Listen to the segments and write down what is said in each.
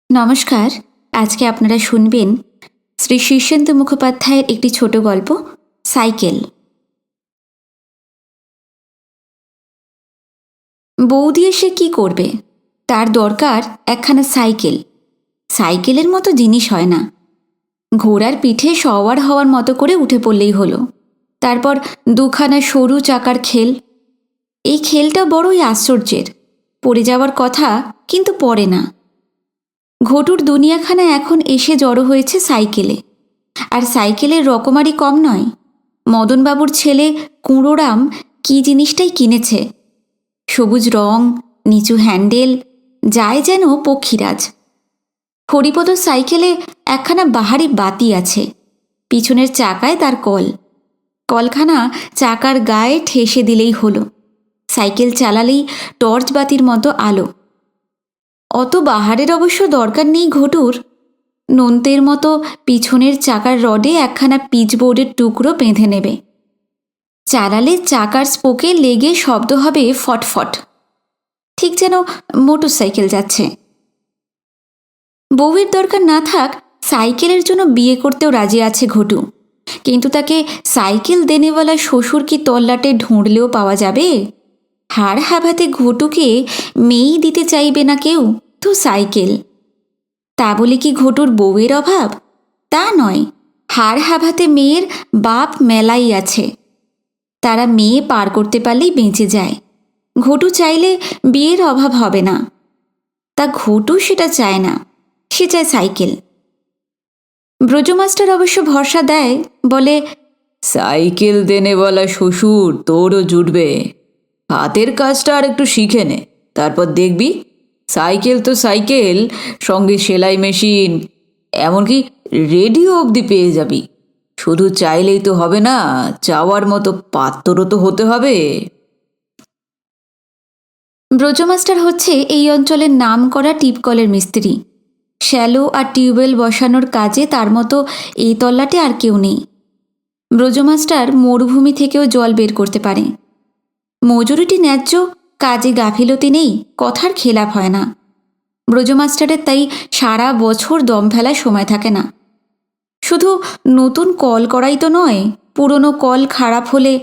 নমস্কার। আজকে আপনারা শুনবেন শ্রী শীর্ষেন্দু মুখোপাধ্যায়ের একটি ছোট গল্প সাইকেল। বৌদি এসে কি করবে? তার দরকার একখানা সাইকেল। সাইকেলের মতো জিনিস হয় না। ঘোড়ার পিঠে সওয়ার হওয়ার মতো করে উঠে পড়লেই হলো। তারপর দুখানা সরু চাকার খেল। এই খেলটা বড়ই আশ্চর্যের। পড়ে যাওয়ার কথা, কিন্তু পড়ে না। ঘটুর দুনিয়াখানা এখন এসে জড়ো হয়েছে সাইকেলে। আর সাইকেলের রকমারি কম নয়। মদনবাবুর ছেলে কুঁড়োরাম কি জিনিসটাই কিনেছে। সবুজ রং, নিচু হ্যান্ডেল, যায় যেন পক্ষীরাজ। হরিপদ সাইকেলে একখানা বাহারি বাতি আছে। পিছনের চাকায় তার কল। কলখানা চাকার গায়ে ঠেসে দিলেই হলো। সাইকেল চালালেই টর্চ বাতির মতো আলো। অত বাহারের অবশ্য দরকার নেই ঘটুর। নন্তের মতো পিছনের চাকার রডে একখানা পিচবোর্ডের টুকরো বেঁধে নেবে। চালালে চাকার স্পোকে লেগে শব্দ হবে ফটফট, ঠিক যেন মোটর সাইকেল যাচ্ছে। বউয়ের দরকার না থাক, সাইকেলের জন্য বিয়ে করতেও রাজি আছে ঘটু। কিন্তু তাকে সাইকেল দেনেওয়ালা শ্বশুর কি তল্লাটে ঢুঁড়লেও পাওয়া যাবে? হাড় হাভাতে ঘটুকে মেয়েই দিতে চাইবে না কেউ, তো সাইকেল। তা বলে কি ঘটুর বউয়ের অভাব? তা নয়। হাড় হাভাতে মেয়ের বাপ মেলাই আছে। তারা মেয়ে পার করতে পারলেই বেঁচে যায়। ঘটু চাইলে বিয়ের অভাব হবে না। তা ঘটু সেটা চায় না। সে চায় সাইকেল। ব্রজমাস্টার অবশ্য ভরসা দেয়, বলে, সাইকেল দেনেওয়ালা শ্বশুর তোরও জুটবে। হাতের কাজটা আর একটু শিখে নে, তারপর দেখবি সাইকেল তো সাইকেল, সঙ্গে সেলাই মেশিন, এমনকি রেডিও অবধি পেয়ে যাবি। শুধু চাইলেই তো হবে না, চাওয়ার মতো পাত্রও তো হতে হবে। ব্রজমাস্টার হচ্ছে এই অঞ্চলের নাম করা টিপকলের মিস্ত্রি। শ্যালো আর টিউবওয়েল বসানোর কাজে তার মতো এই তল্লাটে আর কেউ নেই। ব্রজমাস্টার মরুভূমি থেকেও জল বের করতে পারে। মজুরিটি ন্যায্য, কাজে গাফিলতি নেই, কথার খেলাপ হয় না। ব্রজমাস্টারের তাই সারা বছর দম ফেলার সময় থাকে না। শুধু নতুন কল করাই তো নয়, পুরনো কল খারাপ হলে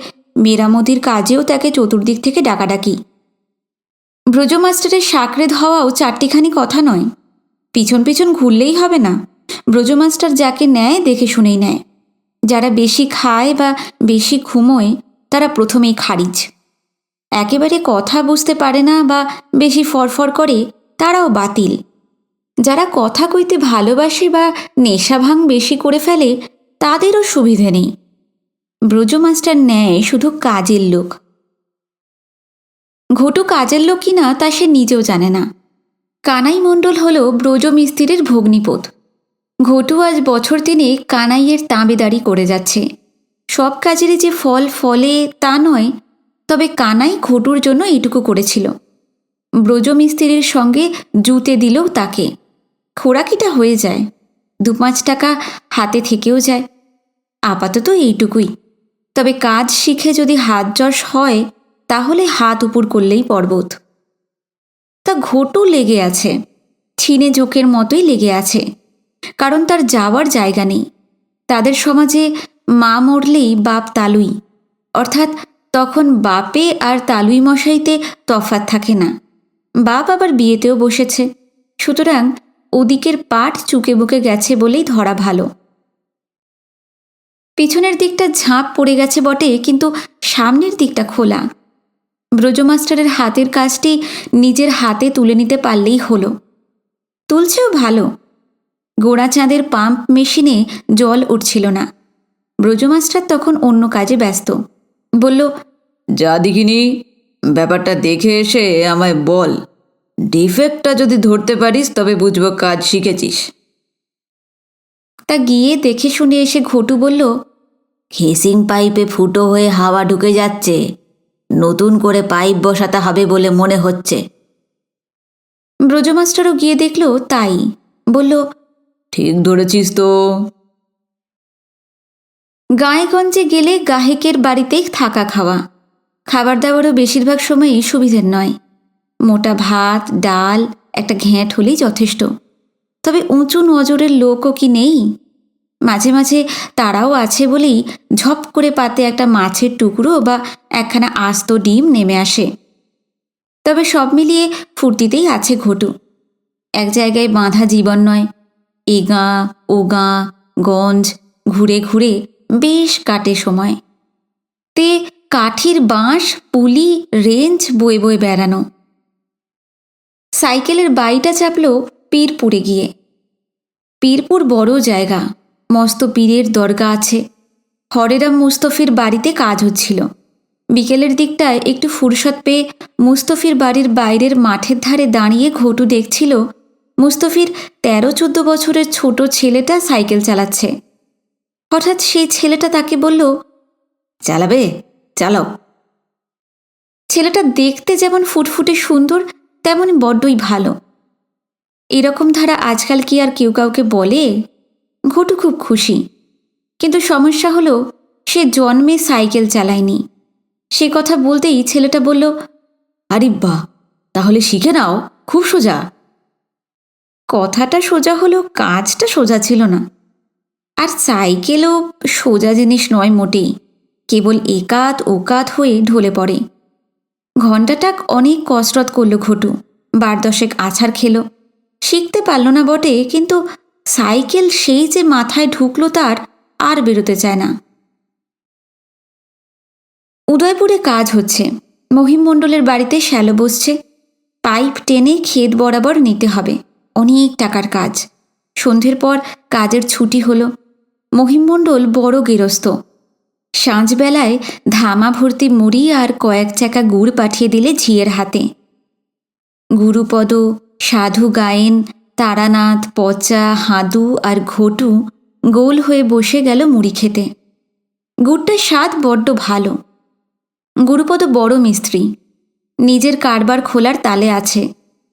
মেরামতির কাজেও তাকে চতুর্দিক থেকে ডাকাডাকি। ব্রজমাস্টারের সাকরেদ হওয়াও চারটিখানি কথা নয়। পিছন পিছন ঘুরলেই হবে না। ব্রজমাস্টার যাকে নেয় দেখে শুনেই নেয়। যারা বেশি খায় বা বেশি ঘুমোয় তারা প্রথমেই খারিজ। একেবারে কথা বুঝতে পারে না বা বেশি ফরফর করে তারাও বাতিল। যারা কথা কইতে ভালোবাসে বা নেশা ভাঙ বেশি করে ফেলে তাদেরও সুবিধে নেই। ব্রজমাস্টার নেয় শুধু কাজের লোক। ঘটু কাজের লোক কিনা তা সে নিজেও জানে না। কানাই মণ্ডল হল ব্রজ মিস্ত্রির ভগ্নিপোত। ঘটু আজ বছর দিনে কানাইয়ের তাঁবেদারি করে যাচ্ছে। সব কাজেরই যে ফল ফলে তা নয়, তবে কানাই ঘটুর জন্য এইটুকু করেছিল। ব্রজ মিস্ত্রির সঙ্গে জুতে দিলেও তাকে খোরাকিটা হয়ে যায়, 2-5 টাকা হাতে থেকেও যায়। আপাতত এইটুকুই। তবে কাজ শিখে যদি হাত যশ হয় তাহলে হাত উপর করলেই পর্বত। তা ঘটু লেগে আছে, ছিনে ঝোঁকের মতোই লেগে আছে। কারণ তার যাওয়ার জায়গা নেই। তাদের সমাজে মা মরলেই বাপ তালুই, অর্থাৎ তখন বাপে আর তালুই মশাইতে তফাৎ থাকে না। বাপ আবার বিয়েতেও বসেছে, সুতরাং ওদিকের পাট চুকে বুকে গেছে বলেই ধরা ভালো। পিছনের দিকটা ঝাঁপ পড়ে গেছে বটে, কিন্তু সামনের দিকটা খোলা। ব্রজমাস্টারের হাতের কাজটি নিজের হাতে তুলে নিতে পারলেই হলো। তুলছেও ভালো। গোড়াচাঁদের পাম্প মেশিনে জল উঠছিল না। ব্রজমাস্টার তখন অন্য কাজে ব্যস্ত। বলল, যা দেখিনি, ব্যাপারটা দেখে এসে আমায় বল। ডিফেক্টটা যদি ধরতে পারিস তবে বুঝবো কাজ শিখেছিস। তা গিয়ে দেখে শুনে এসে ঘটু বলল, হেসিং পাইপে ফুটো হয়ে হাওয়া ঢুকে যাচ্ছে, নতুন করে পাইপ বসাতে হবে বলে মনে হচ্ছে। ব্রজমাস্টারও গিয়ে দেখল তাই। বলল, ঠিক ধরেছিস তো। গাঁয়েগঞ্জে গেলে গাহেকের বাড়িতেই থাকা খাওয়া। খাবার দাবারও বেশিরভাগ সময়ই সুবিধের নয়। মোটা ভাত, ডাল, একটা ঘ্যাঁট হলেই যথেষ্ট। তবে উঁচু নজরের লোকও কি নেই? মাঝে মাঝে তারাও আছে বলেই ঝপ করে পাতে একটা মাছের টুকরো বা একখানা আস্ত ডিম নেমে আসে। তবে সব মিলিয়ে ফুর্তিতেই আছে ঘটু। এক জায়গায় বাঁধা জীবন নয়, এ গাঁ ও গাঁ গঞ্জ ঘুরে ঘুরে বেশ কাটে সময়। তে কাঠির বাঁশ পুলি রেঞ্জ বয়ে বয়ে বেড়ানো। সাইকেলের বাড়িটা চাপল পীরপুরে গিয়ে। পীরপুর বড় জায়গা, মস্ত পীরের দরগা আছে। হরেরাম মুস্তফির বাড়িতে কাজ হচ্ছিল। বিকেলের দিকটায় একটু ফুরসত পেয়ে মুস্তফির বাড়ির বাইরের মাঠের ধারে দাঁড়িয়ে ঘটু দেখছিল মুস্তফির 13-14 বছরের ছোট ছেলেটা সাইকেল চালাচ্ছে। হঠাৎ সেই ছেলেটা তাকে বলল, চালাবে? চালাও। ছেলেটা দেখতে যেমন ফুটফুটে সুন্দর, তেমন বড্ডই ভালো। এরকম ধারা আজকাল কি আর কেউ কাউকে বলে? ঘটু খুব খুশি, কিন্তু সমস্যা হলো সে জন্মে সাইকেল চালায়নি। সে কথা বলতেই ছেলেটা বলল, আরে বাহ, তাহলে শিখে নাও, খুব সোজা। কথাটা সোজা হলো, কাজটা সোজা ছিল না। আর সাইকেলও সোজা জিনিস নয় মোটেই, কেবল একাত ওকাত হয়ে ঢলে পড়ে। ঘণ্টাটাক অনেক কসরত করল ঘটু, 12 আছাড় খেল। শিখতে পারল না বটে, কিন্তু সাইকেল সেই যে মাথায় ঢুকলো তার আর বেরোতে চায় না। উদয়পুরে কাজ হচ্ছে। মহিম মণ্ডলের বাড়িতে শ্যালো বসছে। পাইপ টেনে ক্ষেত বরাবর নিতে হবে, অনেক টাকার কাজ। সন্ধ্যের পর কাজের ছুটি হলো। মহিম মণ্ডল বড় গেরস্ত। সাঁঝবেলায় ধামা ভর্তি মুড়ি আর কয়েক চাকা গুড় পাঠিয়ে দিলে ঝিয়ের হাতে। গুরুপদ, সাধু গায়েন, তারানাথ, পচা, হাদু আর ঘটু গোল হয়ে বসে গেল মুড়ি খেতে। গুড়টার স্বাদ বড্ড ভালো। গুরুপদ বড় মিস্ত্রি, নিজের কারবার খোলার তালে আছে।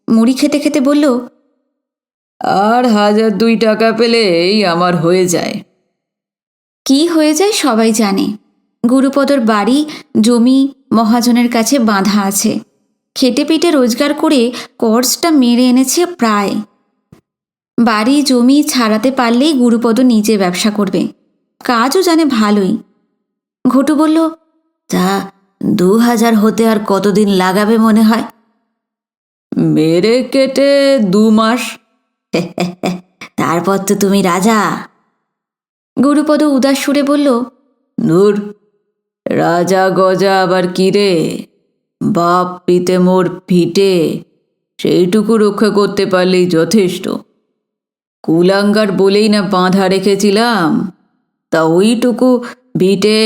মুড়ি খেতে খেতে বলল, আর 1,000-2 টাকা পেলেই আমার হয়ে যায়। কি হয়ে যায় সবাই জানে। গুরুপদর বাড়ি জমি মহাজনের কাছে বাঁধা আছে। খেটে পিটে রোজগার করে কর্জটা মেরে এনেছে প্রায়। বাড়ি জমি ছাড়াতে পারলেই গুরুপদ নিজে ব্যবসা করবে। কাজও জানে ভালোই। ঘটু বলল, তা 2,000 হতে আর কতদিন লাগাবে মনে হয়? মেরে কেটে 2 মাস। তারপর তো তুমি রাজা। গুরুপদ উদাস সুরে বলল, দূর, রাজা গজা আবার কি রে? বাপ পিতে মোর ভিটে, সেইটুকু রক্ষা করতে পারলেই যথেষ্ট। কুলাঙ্গার বলেই না বাঁধা রেখেছিলাম, তা ওইটুকু ভিটে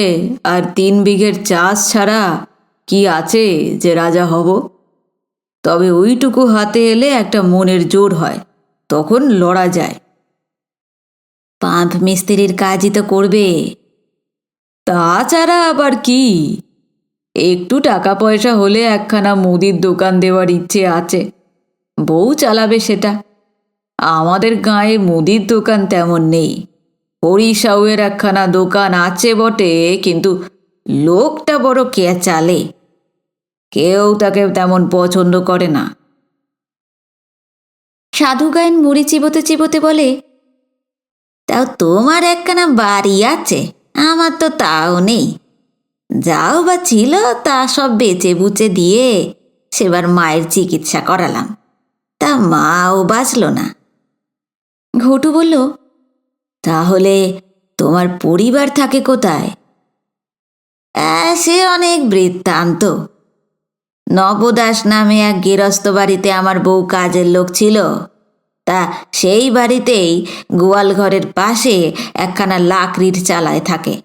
আর 3 বিঘের চাষ ছাড়া কি আছে যে রাজা হব? তবে ওইটুকু হাতে এলে একটা মনের জোর হয়, তখন লড়া যায়। পাম্প মিস্ত্রির কাজই তো করবে। তাছাড়া আবার কি? একটু টাকা পয়সা হলে একখানা মুদির দোকান দেওয়ার ইচ্ছে আছে। বউ চালাবে সেটা। আমাদের গাঁয়ে মুদির দোকান তেমন নেই। হরিসাউয়ের একখানা দোকান আছে বটে, কিন্তু লোকটা বড় চালে, কেউ তাকে তেমন পছন্দ করে না। সাধু গায়েন মুড়ি চিবোতে চিবোতে বলে, তাও তোমার একখানা বাড়ি আছে, আমার তো তাও নেই। যাও বা ছিল তা সব বেচে বুচে দিয়ে সেবার মায়ের চিকিৎসা করালাম, তা মাও বাঁচল না। ঘটু বলল, তাহলে তোমার পরিবার থাকে কোথায়? সে অনেক বৃত্তান্ত। নবদাস নামে এক গৃহস্থ বাড়িতে আমার বউ কাজের লোক ছিল। তা সেই বাড়িতেই গোয়াল ঘরের পাশে একখানা লাকড়ির চালায় থাকে।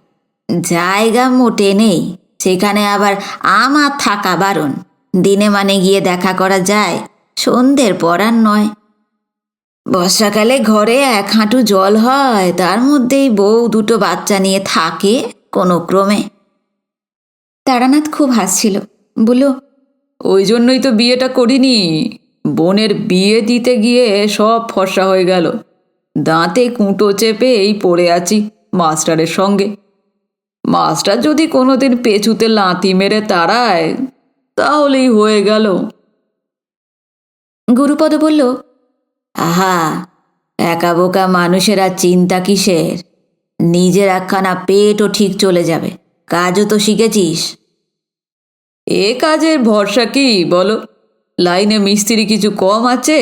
জায়গা মোটে নেই, সেখানে আবার আমার থাকা বারণ। দিনে মানে গিয়ে দেখা করা যায়, সন্ধ্যের পর আর নয়। বর্ষাকালে ঘরে 1 হাঁটু জল হয়, তার মধ্যেই বউ 2টো বাচ্চা নিয়ে থাকে কোনো ক্রমে। তারানাথ খুব হাসছিল, বলল, ওই জন্যই তো বিয়েটা করিনি। বোনের বিয়ে দিতে গিয়ে সব ফর্সা হয়ে গেল। দাঁতে কুঁটো চেপেই পড়ে আছি মাস্টারের সঙ্গে। মাস্টার যদি কোনোদিন পেছুতে লাথি মেরে তাড়ায়, তাহলেই হয়ে গেল। গুরুপদ বলল, আহা, একা বোকা মানুষের আর চিন্তা কিসের? নিজের একখানা পেটও ঠিক চলে যাবে, কাজও তো শিখেছিস। এ কাজের ভরসা কি বলো? লাইনে মিস্ত্রি কিছু কম আছে?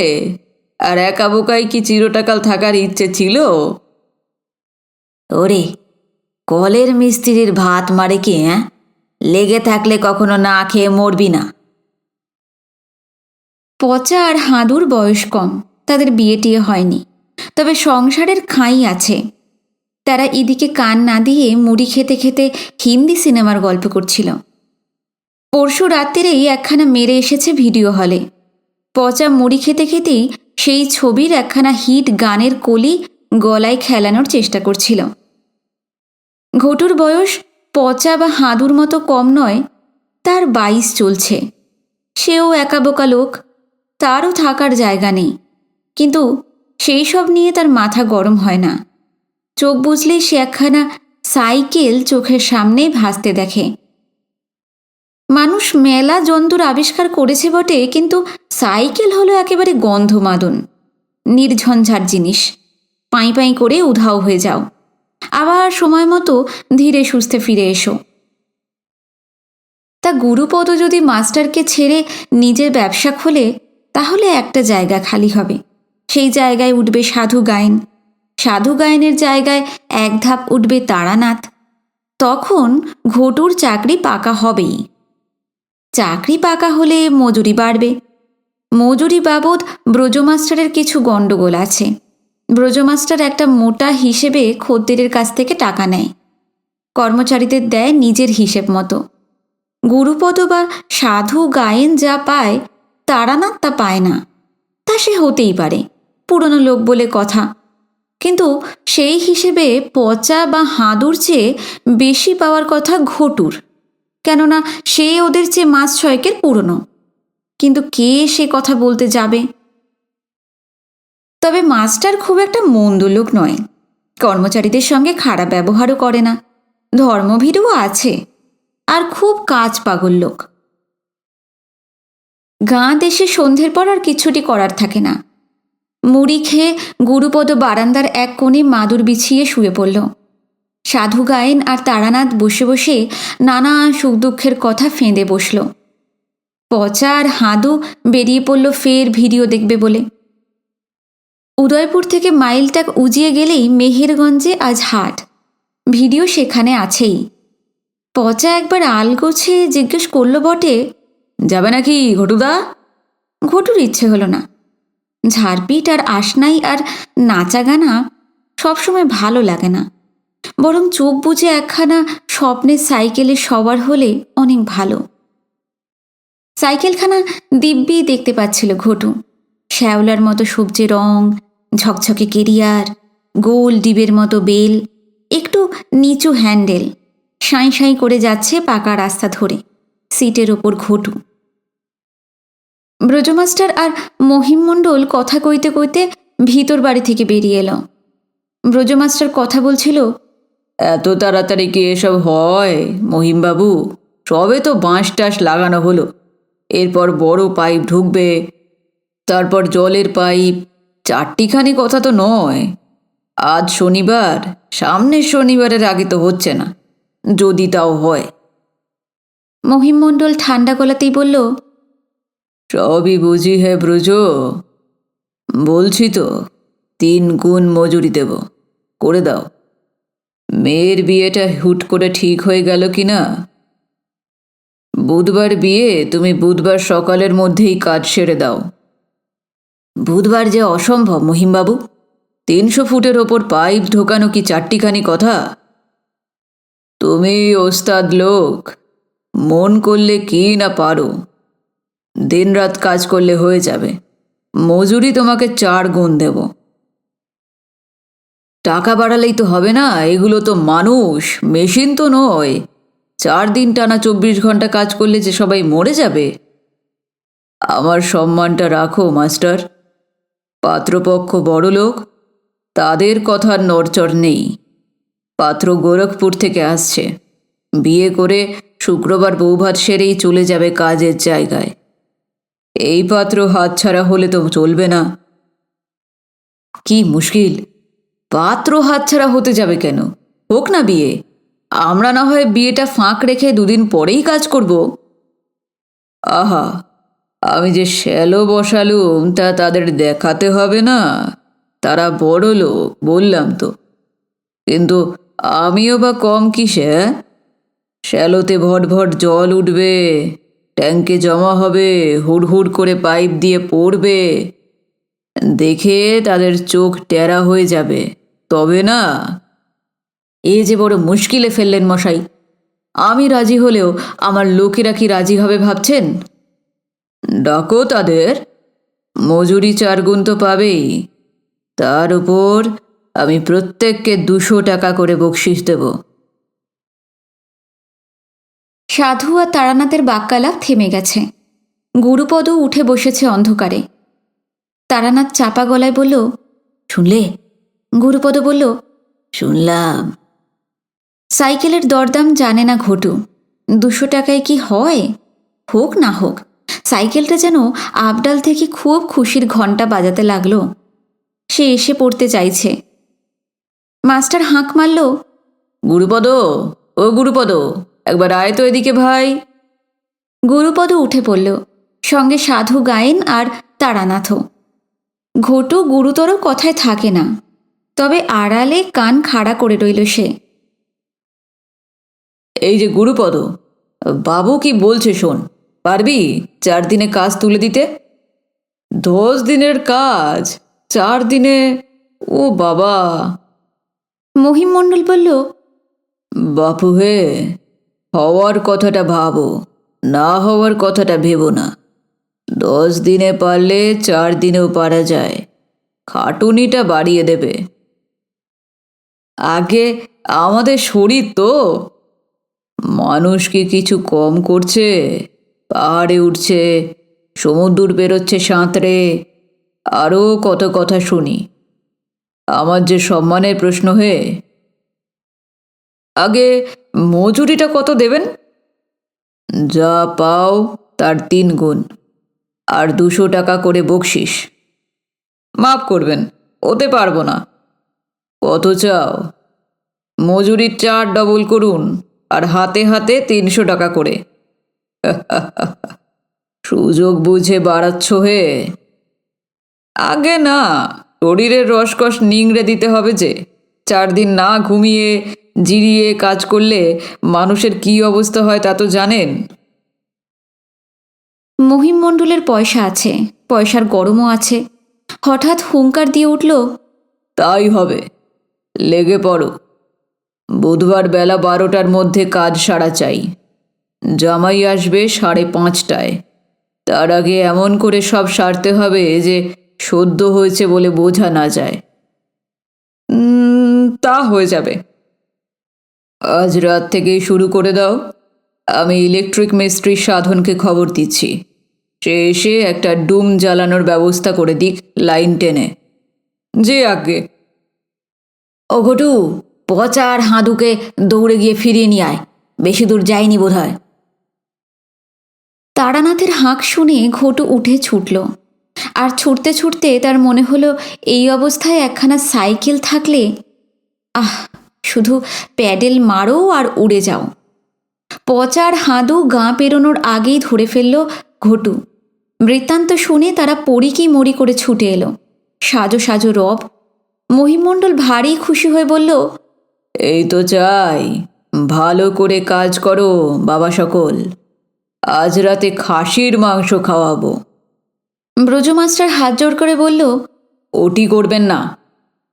আর একা বোকাই কি চিরটাকাল থাকার ইচ্ছে ছিল? ওরে, কলের মিস্ত্রির ভাত মারে কি? হ্যাঁ, লেগে থাকলে কখনো না খেয়ে মরবি না। পচা আর হাঁদুর বয়স কম, তাদের বিয়ে টিয়ে হয়নি, তবে সংসারের খাঁই আছে। তারা এদিকে কান না দিয়ে মুড়ি খেতে খেতে হিন্দি সিনেমার গল্প করছিল। পরশু রাত্রিরেই একখানা মেরে এসেছে ভিডিও হলে। পচা মুড়ি খেতে খেতেই সেই ছবির একখানা হিট গানের কলি গলায় খেলানোর চেষ্টা করছিল। ঘটুর বয়স পচা বা হাঁদুর মতো কম নয়, তার 22 চলছে। সেও একা বোকা লোক, তারও থাকার জায়গা নেই, কিন্তু সেই সব নিয়ে তার মাথা গরম হয় না। চোখ বুঝলেই সে একখানা সাইকেল চোখের সামনেই ভাসতে দেখে। মানুষ মেলা জন্তুর আবিষ্কার করেছে বটে, কিন্তু সাইকেল হলো একেবারে গন্ধমাদন, নির্ঝঞ্ঝাট জিনিস। পাই পাই করে উধাও হয়ে যাও, আবার সময় মতো ধীরে সুস্থে ফিরে এসো। তা গুরুপদ যদি মাস্টারকে ছেড়ে নিজের ব্যবসা খোলে, তাহলে একটা জায়গা খালি হবে। সেই জায়গায় উঠবে সাধু গায়েন, সাধু গায়েনের জায়গায় এক ধাপ উঠবে তারানাথ। তখন ঘটুর চাকরি পাকা হবেই। চাকরি পাকা হলে মজুরি বাড়বে। মজুরি বাবদ ব্রজমাস্টারের কিছু গণ্ডগোল আছে। ব্রজমাস্টার একটা মোটা হিসেবে খদ্দেরের কাছ থেকে টাকা নেয়, কর্মচারীদের দেয় নিজের হিসেব মতো। গুরুপদ বা সাধু গায়েন যা পায়, তারানাথ তা পায় না। তা সে হতেই পারে, পুরনো লোক বলে কথা, কিন্তু সেই হিসেবে পচা বা হাঁদুর চেয়ে বেশি পাওয়ার কথা ঘটুর, কেননা সে ওদের চেয়ে মাস 6 পুরনো। কিন্তু কে সে কথা বলতে যাবে? তবে মাস্টার খুব একটা মন্দ লোক নয়, কর্মচারীদের সঙ্গে খারাপ ব্যবহারও করে না, ধর্মভীরুও আছে, আর খুব কাজ পাগল লোক। গাঁ দেশে সন্ধ্যের পর আর কিছুটি করার থাকে না। মুড়ি খেয়ে গুরুপদ বারান্দার এক কোণে মাদুর বিছিয়ে শুয়ে পড়ল। সাধু গায়েন আর তারানাথ বসে বসে নানা সুখ দুঃখের কথা ফেঁদে বসল। পচা আর হাঁদু বেরিয়ে পড়ল ফের ভিডিও দেখবে বলে। উদয়পুর থেকে মাইলটাক উজিয়ে গেলেই মেহেরগঞ্জে আজ হাট, ভিডিও সেখানে আছেই। পচা একবার আলগোছে জিজ্ঞেস করল বটে, যাবে নাকি ঘটুদা? ঘটুর ইচ্ছে হলো না। ঝাড়পিট আর আশনাই আর নাচা গানা সবসময় ভালো লাগে না, বরং চোখ বুজে একখানা স্বপ্নের সাইকেলে সবার হলে অনেক ভালো। সাইকেলখানা দিব্যি দেখতে পাচ্ছিল ঘটু। শ্যাওলার মতো সবজি রং, ঝকঝকে কেরিয়ার, গোল ডিবের মতো বেল, একটু নিচু হ্যান্ডেল, সাঁই সাঁই করে যাচ্ছে পাকা রাস্তা ধরে। সিটের ওপর ঘটু। ব্রজমাস্টার আর মহিম মণ্ডল কথা কইতে কইতে ভিতর বাড়ি থেকে বেরিয়ে এলো। ব্রজমাস্টার কথা বলছিল, এত তাড়াতাড়ি কি এসব হয় মহিমবাবু? সবে তো বাঁশ টাস লাগানো হলো, এরপর বড় পাইপ ঢুকবে, তারপর জলের পাইপ, 4টিখানি কথা তো নয়। আজ শনিবার, সামনের শনিবারের আগে তো হচ্ছে না, যদি তাও হয়। মহিম মণ্ডল ঠান্ডা গলাতেই বলল, সবই বুঝি হে ব্রজ, বলছি তো 3 গুণ মজুরি দেব, করে দাও। মেয়ের বিয়েটা হুট করে ঠিক হয়ে গেল কি না? বুধবার বিয়ে, তুমি বুধবার সকালের মধ্যেই কাজ সেরে দাও। বুধবার যে অসম্ভব মহিমবাবু, 300 ফুটের ওপর পাইপ ঢোকানো কি 4টিখানি কথা? তুমি ওস্তাদ লোক, মন করলে কি না পারো, দিনরাত কাজ করলে হয়ে যাবে। মজুরি তোমাকে 4 গুণ দেব। টাকা বাড়ালেই তো হবে না, এগুলো তো মানুষ, মেশিন তো নয়। 4 দিন টানা 24 ঘন্টা কাজ করলে যে সবাই মরে যাবে। আমার সম্মানটা রাখো মাস্টার। পাত্রপক্ষ বড় লোক, তাদের কথার নড়চড় নেই। পাত্র গোরখপুর থেকে আসছে, বিয়ে করে শুক্রবার বৌভাত সেরেই চলে যাবে কাজের জায়গায়। এই পাত্র হাতছাড়া হলে তো চলবে না। কি মুশকিল, পাত্র হাতছাড়া হতে যাবে কেন? হোক না বিয়ে, আমরা না হয় বিয়েটা ফাঁক রেখে দুদিন পরেই কাজ করব। আহা, আমি যে শ্যালো বসালুম তা তাদের দেখাতে হবে না? তারা বড় লোক, বললাম তো। কিন্তু আমিও বা কম কিসে? শ্যালোতে ভট ভট জল উঠবে, ট্যাঙ্কে জমা হবে, হুড় হুড় করে পাইপ দিয়ে পড়বে, দেখে তাদের চোখ টেরা হয়ে যাবে, তবে না? এ যে বড় মুশকিলে ফেললেন মশাই। আমি রাজি হলেও আমার লোকেরা কি রাজি হবে ভাবছেন? ডাকো তাদের, মজুরি 4 গুণ তো পাবেই। তার উপর আমি প্রত্যেককে 200 টাকা করে বকশিস দেব। সাধু আর তারানাথের বাক্যালাপ থেমে গেছে। গুরুপদও উঠে বসেছে অন্ধকারে। তারানাথ চাপা গলায় বলল, শুনলে? গুরুপদ বলল, শুনলাম। সাইকেলের দরদাম জানে না ঘটু। 200 টাকায় কি হয়? হোক না হোক, সাইকেলটা যেন আবডাল থেকে খুব খুশির ঘণ্টা বাজাতে লাগলো। সে এসে পড়তে চাইছে। মাস্টার হাঁক মারল, গুরুপদ, ও গুরুপদ, একবার আয় তো এদিকে ভাই। গুরুপদ উঠে পড়ল, সঙ্গে সাধু গায়েন আর তারানাথও। ঘটু গুরুতর কথায় থাকে না, তবে আড়ালে কান খাড়া করে রইল সে। এই যে গুরুপদ, বাবু কি বলছে শোন। পারবি 4 দিনে কাজ তুলে দিতে? 10 দিনের কাজ 4 দিনে? ও বাবা! মহিম মণ্ডল বলল, বাপু হে, হওয়ার কথাটা ভাবো, না হওয়ার কথাটা ভেবো না। 10 দিনে পারলে 4 দিনেও পারা যায়, খাটুনিটা বাড়িয়ে দেবে। আগে আমাদের শরীর তো, মানুষ কি কিছু কম করছে? পাহাড়ে উঠছে, সমুদ্র বেরোচ্ছে সাঁতরে, আরও কত কথা শুনি। আমার যে সম্মানের প্রশ্ন হে। আগে মজুরিটা কত দেবেন? যা পাও তার 3 গুণ, আর 200 টাকা করে বকশিস। মাফ করবেন, ওতে পারবো না। কত চাও? মজুরির 4 ডবল করুন, আর হাতে হাতে 300 টাকা করে। সুযোগ বুঝে বাড়াচ্ছ হে। আগে না, শরীরের রসকস নিংড়ে দিতে হবে যে। 4 দিন না ঘুমিয়ে জিরিয়ে কাজ করলে মানুষের কি অবস্থা হয় তা তো জানেন। মহিম মণ্ডলের পয়সা আছে, পয়সার গরমও আছে। হঠাৎ হুঙ্কার দিয়ে উঠল, তাই হবে, লেগে পড়ো। বুধবার বেলা 12টার মধ্যে কাজ সারা চাই। জামাই আসবে 5:30টায়। তার আগে এমন করে সব সারতে হবে যে সদ্য হয়েছে বলে বোঝা না যায়। তা হয়ে যাবে। আজ রাত থেকেই শুরু করে দাও। আমি ইলেকট্রিক মিস্ত্রি সাধনকে খবর দিচ্ছি, সে এসে একটা ডুম জ্বালানোর ব্যবস্থা করে দিক লাইন টেনে। যে আগে। ও ঘটু, পচা আর হাঁদুকে দৌড়ে গিয়ে ফিরিয়ে নিয়ে আয়, বেশি দূর যায়নি বোধ হয়। তারানাথের হাঁক শুনে ঘটু উঠে ছুটল। আর ছুটতে ছুটতে তার মনে হলো, এই অবস্থায় একখানা সাইকেল থাকলে, আহ, শুধু প্যাডেল মারো আর উড়ে যাও। পচার হাঁদু গাঁ পেরোনোর আগেই ধরে ফেলল ঘটু। বৃত্তান্ত শুনে তারা পড়ি কি মরি করে ছুটে এলো। সাজো সাজো রব। মহিমণ্ডল ভারী খুশি হয়ে বলল, এই তো চাই, ভালো করে কাজ করো বাবা সকল। আজ রাতে খাসির মাংস খাওয়াবো। ব্রজমাস্টার হাত জোড় করে বলল, ওটি করবেন না।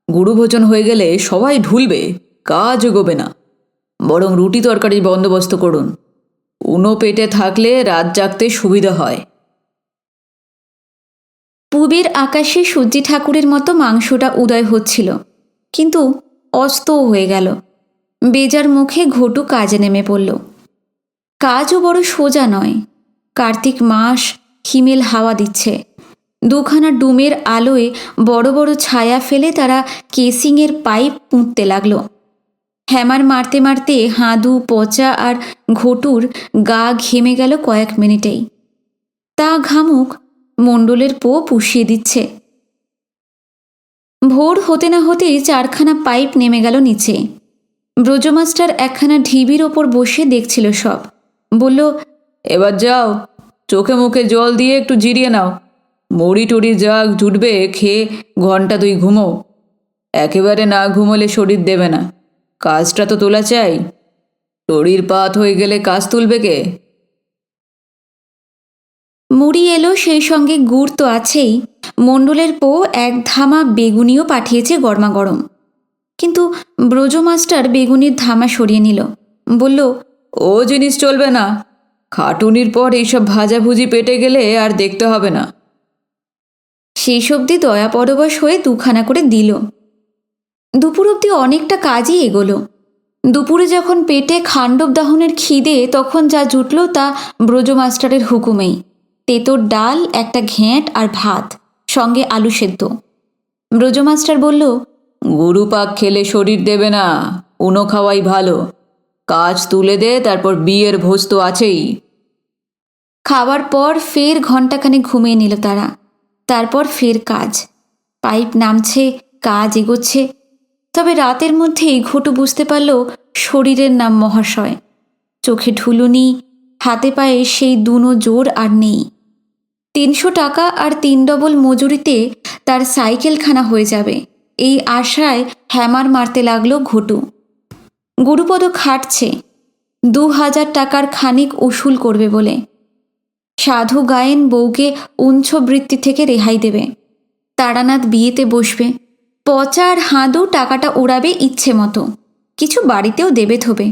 গুরুভোজন হয়ে গেলে সবাই ঢুলবে, কাজ এগোবে না। বরং রুটি তরকারির বন্দোবস্ত করুন। উনো পেটে থাকলে রাত জাগতে সুবিধা হয়। পূবের আকাশে সূর্যি ঠাকুরের মতো মাংসটা উদয় হচ্ছিল, কিন্তু অস্তও হয়ে গেল। বেজার মুখে ঘটু কাজে নেমে পড়ল। কাজও বড় সোজা নয়। কার্তিক মাস, হিমেল হাওয়া দিচ্ছে। 2খানা ডুমের আলোয় বড় বড় ছায়া ফেলে তারা কেসিংয়ের পাইপ পুঁততে লাগল। হ্যামার মারতে মারতে হাঁদু, পচা আর ঘটুর গা ঘেমে গেল কয়েক মিনিটেই। তা ঘামুক, মণ্ডলের পো পুষিয়ে দিচ্ছে। ভোর হতে না হতেই 4খানা পাইপ নেমে গেল নিচে। ব্রজমাস্টার একখানা ঢিবির ওপর বসে দেখছিল সব। বলল, এবার যাও, চোখে মুখে জল দিয়ে একটু জিরিয়ে নাও। মুড়ি টুড়ি যা জুটবে খেয়ে ঘন্টা 2 ঘুমো। একেবারে না ঘুমোলে শরীর দেবে না। কাজটা তো তোলা চাই। শরীর পাত হয়ে গেলে কাজ তুলবে কে? মুড়ি এলো, সেই সঙ্গে গুড় তো আছেই। মণ্ডলের পো এক ধামা বেগুনিও পাঠিয়েছে গরমা গরম। কিন্তু ব্রজমাস্টার বেগুনির ধামা সরিয়ে নিল। বলল, ও জিনিস চলবে না। খাটুনির পর এইসব ভাজাভুজি পেটে গেলে আর দেখতে হবে না। সেই সবদি দয়া পরবশ হয়ে 2খানা করে দিল। দুপুর অবধি অনেকটা কাজই এগোলো। দুপুরে যখন পেটে খাণ্ডব দাহনের খিদে, তখন যা জুটল তা ব্রজমাস্টারের হুকুমেই। তেঁতোর ডাল, একটা ঘ্যাঁট আর ভাত, সঙ্গে আলু সেদ্ধ। ব্রজমাস্টার বলল, গরু পাক খেলে শরীর দেবে না, উনো খাওয়াই ভালো। কাজ তুলে দে, তারপর বিয়ের ভোজ তো আছেই। খাওয়ার পর ফের ঘণ্টাখানে ঘুমিয়ে নিল তারা। তারপর ফের কাজ। পাইপ নামছে, কাজ এগোচ্ছে। তবে রাতের মধ্যেই ঘটু বুঝতে পারল শরীরের নাম মহাশয়। চোখে ঢুলুনি, হাতে পায়ে সেই দুনো জোর আর নেই। 300 টাকা আর 3 ডবল মজুরিতে তার সাইকেলখানা হয়ে যাবে, এই আশায় হ্যামার মারতে লাগলো ঘটু। গুরুপদ খাটছে 2000 টাকার খানিক উসুল করবে বলে। সাধু গায়েন বউকে উঞ্ছবৃত্তি থেকে রেহাই দেবে। তারানাথ বিয়েতে বসবে। পচা আর হাঁদু টাকাটা ওড়াবে ইচ্ছে মতো, কিছু বাড়িতেও দেবে থবে।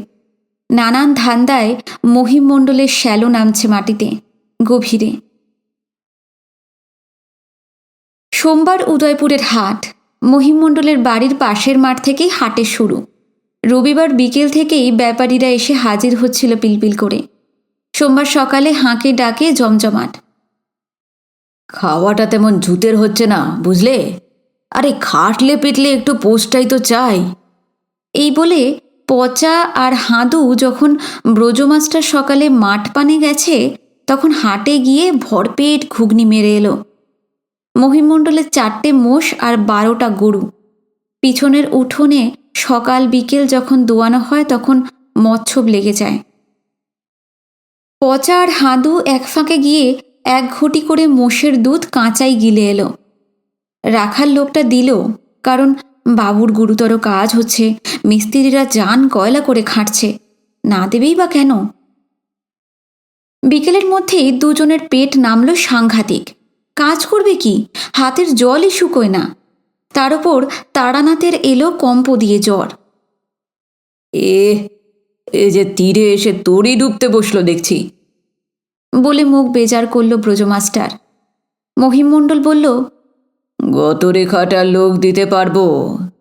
নানান ধান্দায় মহিমণ্ডলের শ্যালো নামছে মাটিতে, গভীরে। সোমবার উদয়পুরের হাট। মহিমণ্ডলের বাড়ির পাশের মাঠ থেকেই হাটের শুরু। রবিবার বিকেল থেকেই ব্যাপারীরা এসে হাজির হচ্ছিল পিলপিল করে। সোমবার সকালে হাঁকে ডাকে জমজমাট। খাওয়াটা তেমন জুতের হচ্ছে না, বুঝলে? আরে খাটলে পিটলে একটু পোস্টটাই তো চাই। এই বলে পচা আর হাঁদু যখন ব্রজমাস্টার সকালে মাঠ পানে গেছে, তখন হাটে গিয়ে ভরপেট ঘুগনি মেরে এলো। মহিমণ্ডলের 4টে মোষ আর 12টা গরু। পিছনের উঠোনে সকাল বিকেল যখন দোয়ানো হয়, তখন মচ্ছব লেগে যায়। পচা আর হাঁদু এক ফাঁকে গিয়ে 1 ঘটি করে মোষের দুধ কাঁচাই গিলে এলো। রাখার লোকটা দিল, কারণ বাবুর গুরুতর কাজ হচ্ছে, মিস্ত্রিরা জান কয়লা করে খাটছে, না দেবেই বা কেন? বিকেলের মধ্যেই দুজনের পেট নামল সাংঘাতিক। কাজ করবে কি, হাতের জলই শুকোয় না। তার ওপর তারানাথের এলো কম্প দিয়ে জ্বর। এ যে তীরে এসে তোরই ডুবতে বসলো দেখছি, বলে মুখ বেজার করল ব্রজমাস্টার। মহিমণ্ডল বলল, গতরে খাটার লোক দিতে পারবো,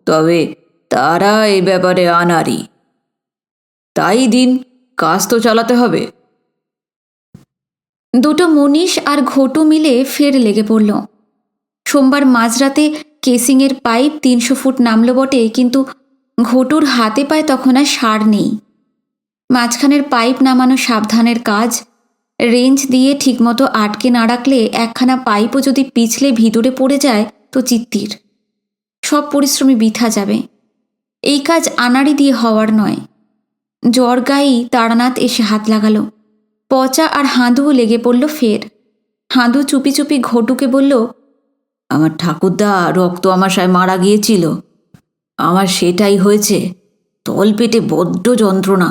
তবে তারা এই ব্যাপারে আনাড়ি। তাই দিন, কাজ তো চালাতে হবে। 2টো মুনিশ আর ঘটু মিলে ফের লেগে পড়ল। সোমবার মাঝরাতে কেসিংয়ের পাইপ 300 ফুট নামল বটে, কিন্তু ঘটুর হাতে পায়ে তখন আর সার নেই। মাঝখানের পাইপ নামানো সাবধানের কাজ। রেঞ্জ দিয়ে ঠিকমতো আটকে না রাখলে একখানা পাইপও যদি পিছলে ভিতরে পড়ে যায় তো চিত্তির। সব পরিশ্রমী বৃথা যাবে। এই কাজ আনাড়ি দিয়ে হওয়ার নয়। জ্বর গায়েই তারানাথ এসে হাত লাগালো। পচা আর হাঁদুও লেগে পড়ল ফের। হাঁদু চুপি চুপি ঘটুকে বলল, আমার ঠাকুরদা রক্ত আমাশায় মারা গিয়েছিল, আমার সেটাই হয়েছে। তলপেটে বড্ড যন্ত্রণা।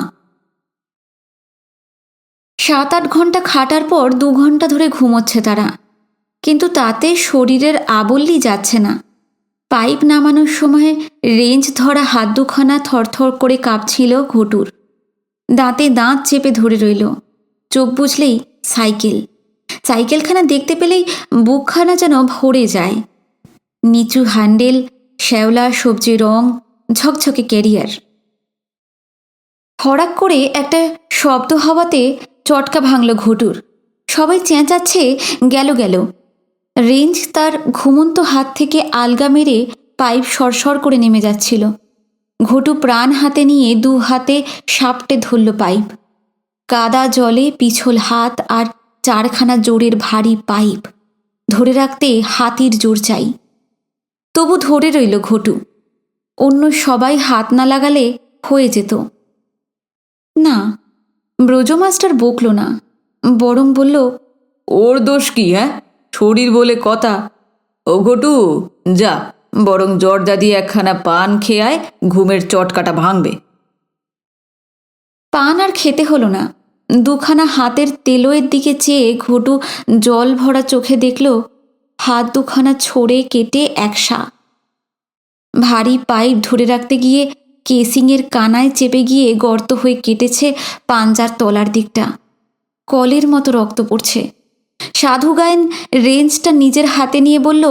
7-8 ঘন্টা খাটার পর 2 ঘন্টা ধরে ঘুমোচ্ছে তারা, কিন্তু তাতে শরীরের আবল্লি যাচ্ছে না। পাইপ নামানোর সময় রেঞ্জ ধরা হাত দুখানা থরথর করে কাঁপছিল ঘটুর। দাঁতে দাঁত চেপে ধরে রইল। চোখ বুঝলেই সাইকেল। সাইকেলখানা দেখতে পেলেই বুকখানা যেন ভরে যায়। নিচু হ্যান্ডেল, শ্যাওলা সবজি রং, ঝকঝকে ক্যারিয়ার। হঠাৎ করে একটা শব্দ হওয়াতে চটকা ভাঙল ঘটুর। সবাই চেঁচাচ্ছে, গেল গেল। রেঞ্জ তার ঘুমন্ত হাত থেকে আলগা মেরে পাইপ সরসর করে নেমে যাচ্ছিল। ঘটু প্রাণ হাতে নিয়ে 2 হাতে সাপটে ধরল পাইপ। কাদা জলে পিছল হাত আর 4খানা জোরের ভারী পাইপ। ধরে রাখতে হাতির জোর চাই। তবু ধরে রইল ঘটু। অন্য সবাই হাত না লাগালে হয়ে যেত। না, ব্রজমাস্টার বকল না, বরং বলল, ওর দোষ কি? হ্যাঁ, শরীর বলে কথা। ও ঘটু, যা বরং জর্দা দিয়ে একখানা পান খেয়ে আয়, ঘুমের চটকাটা ভাঙবে। পান আর খেতে হলো না। দুখানা হাতের তেলোয়ের দিকে চেয়ে ঘটু জল ভরা চোখে দেখল হাত দুখানা ছড়ে কেটে একসা। ভারী পাইপ ধরে রাখতে গিয়ে কেসিংয়ের কানায় চেপে গিয়ে গর্ত হয়ে কেটেছে পাঞ্জার তলার দিকটা। কলের মতো রক্ত পড়ছে। সাধু গায়েন রেঞ্জটা নিজের হাতে নিয়ে বলল,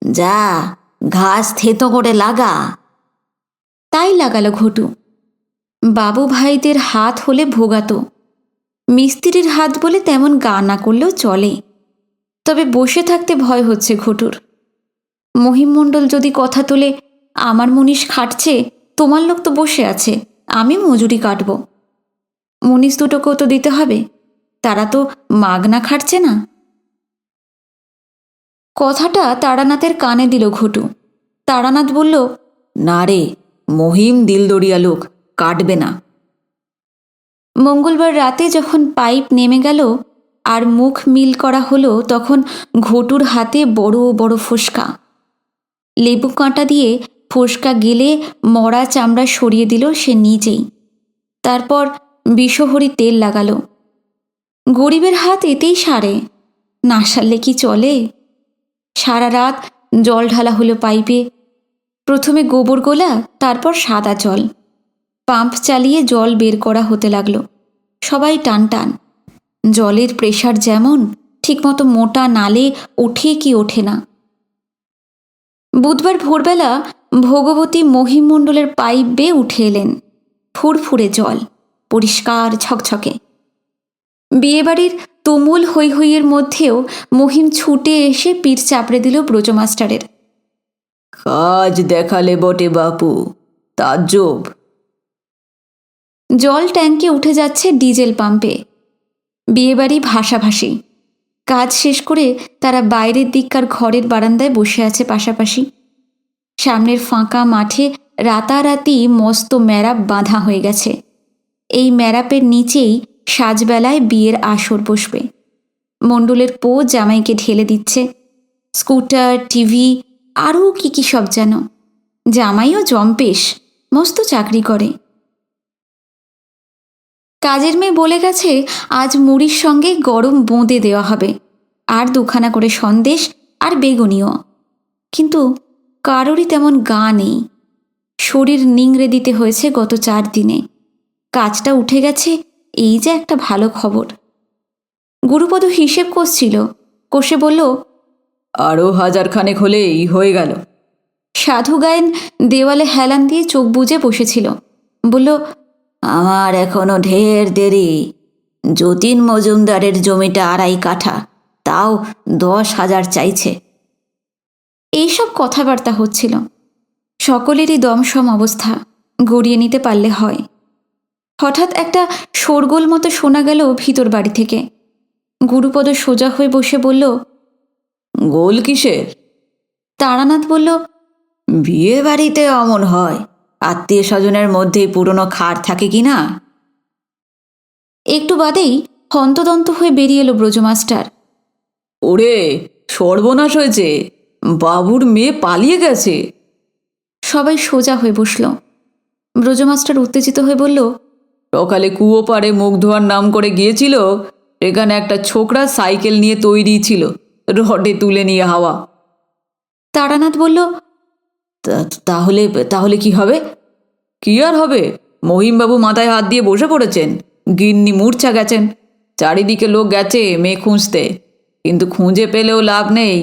যা, ঘাস থেতো করে লাগা। তাই লাগালো ঘটু। বাবু ভাইদের হাত হলে ভোগাতো। মিস্ত্রির হাত বলে তেমন গা না করলেও চলে। তবে বসে থাকতে ভয় হচ্ছে ঘটুর। মহিমমণ্ডল যদি কথা তোলে, আমার মুনিশ খাটছে, তোমার লোক তো বসে আছে, আমি মজুরি কাটব। মুনিশ দুটোকেও তো দিতে হবে, তারা তো মাগনা খাটছে না। কথাটা তারানাথের কানে দিল ঘটু। তারানাথ বলল, না রে, মহিম দিলদরিয়া লোক, কাটবে না। মঙ্গলবার রাতে যখন পাইপ নেমে গেল আর মুখ মিল করা হলো, তখন ঘটুর হাতে বড় বড় ফোসকা। লেবু কাঁটা দিয়ে ফোসকা গেলে মরা চামড়া সরিয়ে দিল সে নিজেই। তারপর বিষহরি তেল লাগালো। গরিবের হাত এতেই সারে, না সারলে কি চলে? সারা রাত জল ঢালা হলো পাইপে। প্রথমে গোবর গোলা, তারপর সাদা জল। পাম্প চালিয়ে জল বের করা হতে লাগলো। সবাই টান টান। জলের প্রেশার যেমন, ঠিকমতো মোটা নালে ওঠে কি ওঠে না। বুধবার ভোরবেলা ভগবতী মহিমমণ্ডলের পাইপ বেয়ে উঠে এলেন। ফুরফুরে জল, পরিষ্কার ঝকঝকে। বিয়েবাড়ির তুমুল হৈ হৈয়ের মধ্যেও মহিম ছুটে এসে পিঠ চাপড়ে দিল ব্রজমাস্টারের। কাজ দেখালে বটে বাপু, তাজ্জব। জল ট্যাঙ্কে উঠে যাচ্ছে ডিজেল পাম্পে। বিয়েবাড়ি ভাসাভাসি। কাজ শেষ করে তারা বাইরের দিককার ঘরের বারান্দায় বসে আছে পাশাপাশি। সামনের ফাঁকা মাঠে রাতারাতি মস্ত ম্যারাপ বাঁধা হয়ে গেছে। এই ম্যারাপের নিচেই সাজবেলায় বিয়ের আসর বসবে। মণ্ডলের পো জামাইকে ঢেলে দিচ্ছে। স্কুটার, টিভি, আরও কি সব যেন। জামাইও জম্পেশ, মস্ত চাকরি করে। কাজের মেয়ে বলে গেছে আজ মুড়ির সঙ্গে গরম বোঁদে দেওয়া হবে, আর দুখানা করে সন্দেশ আর বেগুনিও। কিন্তু কারোরই তেমন গা নেই। শরীর নিংড়ে দিতে হয়েছে গত 4 দিনে। কাজটা উঠে গেছে, এই যে একটা ভালো খবর। গুরুপদ হিসেব কষছিল, কষে বলল, আরও 1000 খানেক হলেই হয়ে গেল। সাধু গায়েন দেওয়ালে হেলান দিয়ে চোখ বুজে বসেছিল। বলল, আমার এখনো ঢের দেরি। যতীন মজুমদারের জমিটা 2.5 কাঠা, তাও 10,000 চাইছে। এইসব কথাবার্তা হচ্ছিল। সকলেরই দমসম অবস্থা, গড়িয়ে নিতে পারলে হয়। হঠাৎ একটা শোরগোল মতো শোনা গেল ভিতর বাড়ি থেকে। গুরুপদ সোজা হয়ে বসে বলল, গোল কিসের? তারানাথ বলল, বিয়ে বাড়িতে অমন হয়, আত্মীয় স্বজনের মধ্যেই পুরনো খাড় থাকে কি না। একটু বাদেই হন্তদন্ত হয়ে বেরিয়ে এলো ব্রজমাস্টার। ওরে, সর্বনাশ হয়েছে, বাবুর মেয়ে পালিয়ে গেছে। সবাই সোজা হয়ে বসল। ব্রজমাস্টার উত্তেজিত হয়ে বলল, সকালে কুয়ো পাড়ে মুখ ধোয়ার নাম করে গিয়েছিল, এখানে একটা ছোকরা সাইকেল নিয়ে তৈরি ছিল, রডে তুলে নিয়ে হাওয়া। তারানাথ বলল, তাহলে তাহলে কি হবে? কি আর হবে, মহিমবাবু মাথায় হাত দিয়ে বসে পড়েছেন। গিন্নি মূর্ছা গেছেন। চারিদিকে লোক গেছে মেয়ে খুঁজতে, কিন্তু খুঁজে পেলেও লাভ নেই।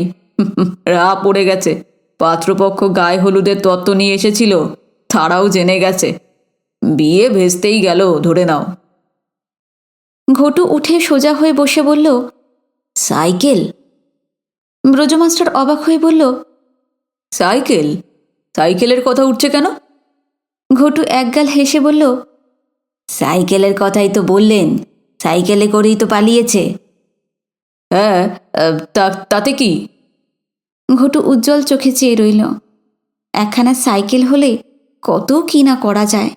রা পড়ে গেছে। পাত্রপক্ষ গায়ে হলুদের তত্ত্ব নিয়ে এসেছিল, তারাও জেনে গেছে। বিয়ে ভেস্তেই গেল ধরে নাও। ঘটু উঠে সোজা হয়ে বসে বলল, সাইকেল? ব্রজমাস্টার অবাক হয়ে বলল, সাইকেল? সাইকেলের কথা উঠছে কেন? ঘটু একগাল হেসে বলল, সাইকেলের কথাই তো বললেন, সাইকেলে করেই তো পালিয়েছে। হ্যাঁ, তাতে কি? ঘটু উজ্জ্বল চোখে চেয়ে রইল। একখানা সাইকেল হলে কত কি না করা যায়।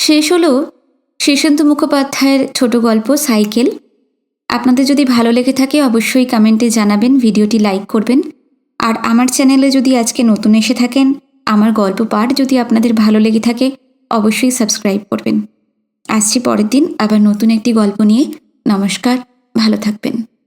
শেষ হলো শীর্ষেন্দু মুখোপাধ্যায়ের ছোট গল্প সাইকেল। আপনাদের যদি ভালো লেগে থাকে অবশ্যই কমেন্টে জানাবেন, ভিডিওটি লাইক করবেন। আর আমার চ্যানেলে যদি আজকে নতুন এসে থাকেন, আমার গল্প পাঠ যদি আপনাদের ভালো লেগে থাকে অবশ্যই সাবস্ক্রাইব করবেন। আসছি পরের দিন আবার নতুন একটি গল্প নিয়ে। নমস্কার, ভালো থাকবেন।